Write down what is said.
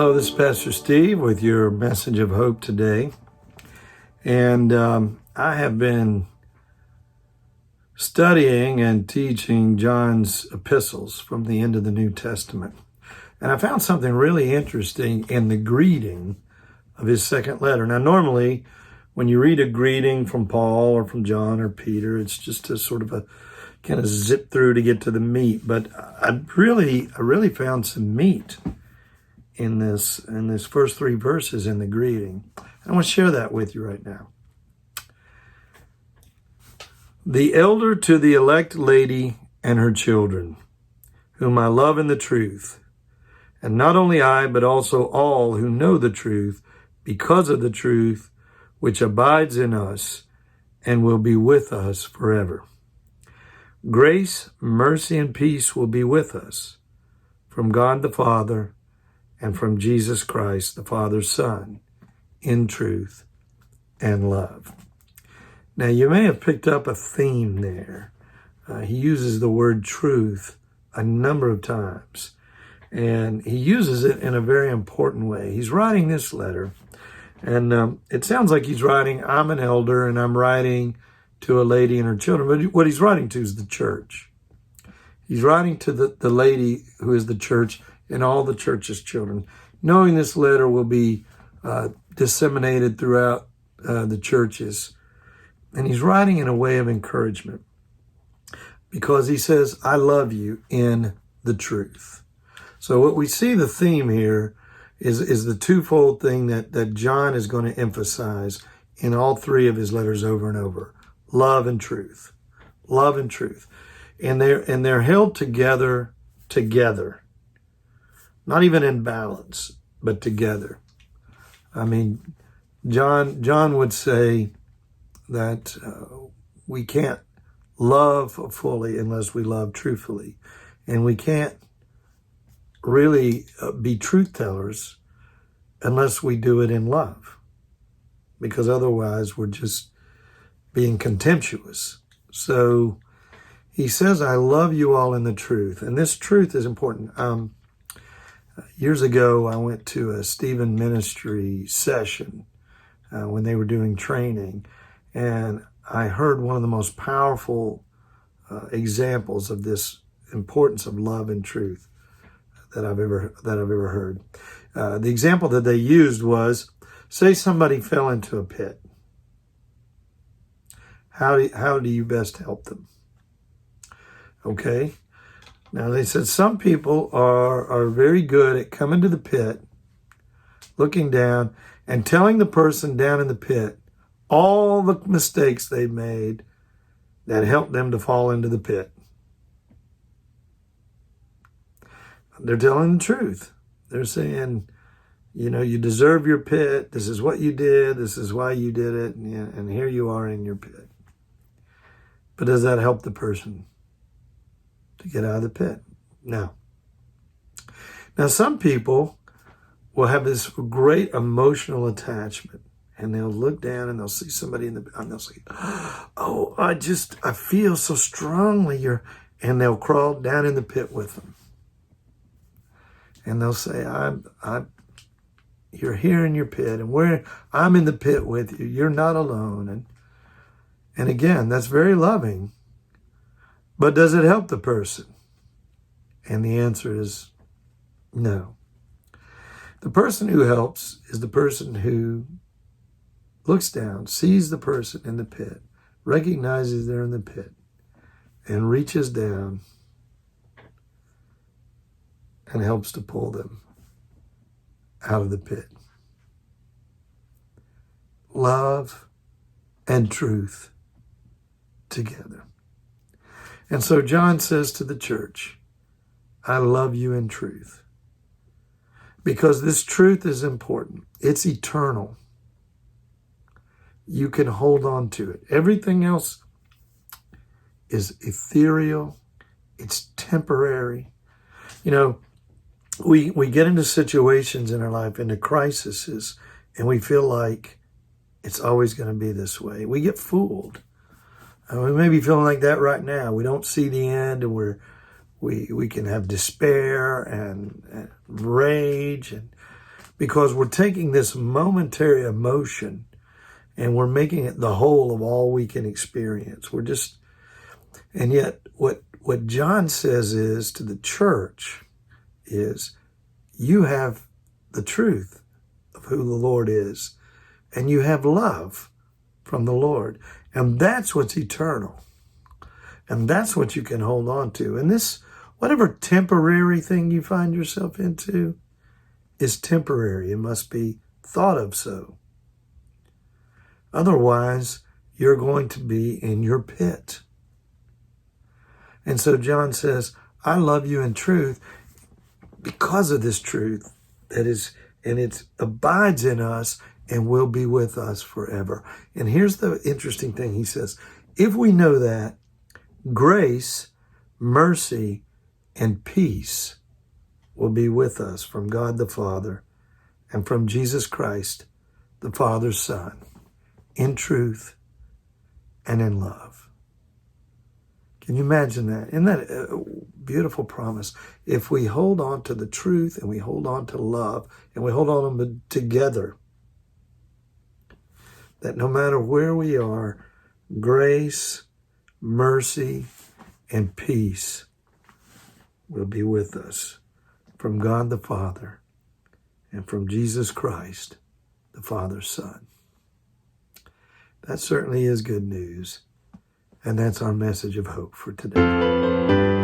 Hello, this is Pastor Steve with your message of hope today. And I have been studying and teaching John's epistles from the end of the New Testament. And I found something really interesting in the greeting of his second letter. Now, normally, when you read a greeting from Paul or from John or Peter, it's just a sort of a kind of zip through to get to the meat. But I really found some meat in this first three verses in the greeting. I want to share that with you right now. The elder to the elect lady and her children, whom I love in the truth, and not only I, but also all who know the truth, because of the truth which abides in us and will be with us forever. Grace, mercy, and peace will be with us from God the Father and from Jesus Christ, the Father's Son, in truth and love. Now, you may have picked up a theme there. He uses the word truth a number of times, and he uses it in a very important way. He's writing this letter, and it sounds like he's writing, I'm an elder, and I'm writing to a lady and her children, but what he's writing to is the church. He's writing to the lady who is the church and all the church's children, knowing this letter will be disseminated throughout the churches. And he's writing in a way of encouragement because he says, I love you in the truth. So what we see the theme here is the twofold thing that John is going to emphasize in all three of his letters over and over. Love and truth. Love and truth. And they're held together. Not even in balance, but together. I mean, John would say that we can't love fully unless we love truthfully. And we can't really be truth tellers unless we do it in love. Because otherwise we're just being contemptuous. So he says, I love you all in the truth. And this truth is important. Years ago, I went to a Stephen ministry session when they were doing training, and I heard one of the most powerful examples of this importance of love and truth that I've ever heard. The example that they used was, say somebody fell into a pit. How do you best help them? Okay. Now, they said some people are very good at coming to the pit, looking down, and telling the person down in the pit all the mistakes they've made that helped them to fall into the pit. They're telling the truth. They're saying, you deserve your pit. This is what you did. This is why you did it. And here you are in your pit. But does that help the person to get out of the pit? No. Now, some people will have this great emotional attachment, and they'll look down and they'll see somebody and they'll say, oh, I feel so strongly and they'll crawl down in the pit with them. And they'll say, you're here in your pit, and I'm in the pit with you. You're not alone. And again, that's very loving. But does it help the person? And the answer is no. The person who helps is the person who looks down, sees the person in the pit, recognizes they're in the pit, and reaches down and helps to pull them out of the pit. Love and truth together. And so John says to the church, I love you in truth. Because this truth is important. It's eternal. You can hold on to it. Everything else is ethereal. It's temporary. We get into situations in our life, into crises, and we feel like it's always going to be this way. We get fooled. We may be feeling like that right now. We don't see the end, and we can have despair and rage, because we're taking this momentary emotion and we're making it the whole of all we can experience. And yet what John says is to the church is, you have the truth of who the Lord is, and you have love from the Lord. And that's what's eternal. And that's what you can hold on to. And this, whatever temporary thing you find yourself into, is temporary. It must be thought of so. Otherwise, you're going to be in your pit. And so John says, I love you in truth because of this truth that is, and it abides in us and will be with us forever. And here's the interesting thing. He says, if we know that, grace, mercy, and peace will be with us from God the Father and from Jesus Christ, the Father's Son, in truth and in love. Can you imagine that? Isn't that a beautiful promise? If we hold on to the truth and we hold on to love and we hold on to them together, that no matter where we are, grace, mercy, and peace will be with us from God the Father and from Jesus Christ, the Father's Son. That certainly is good news. And that's our message of hope for today.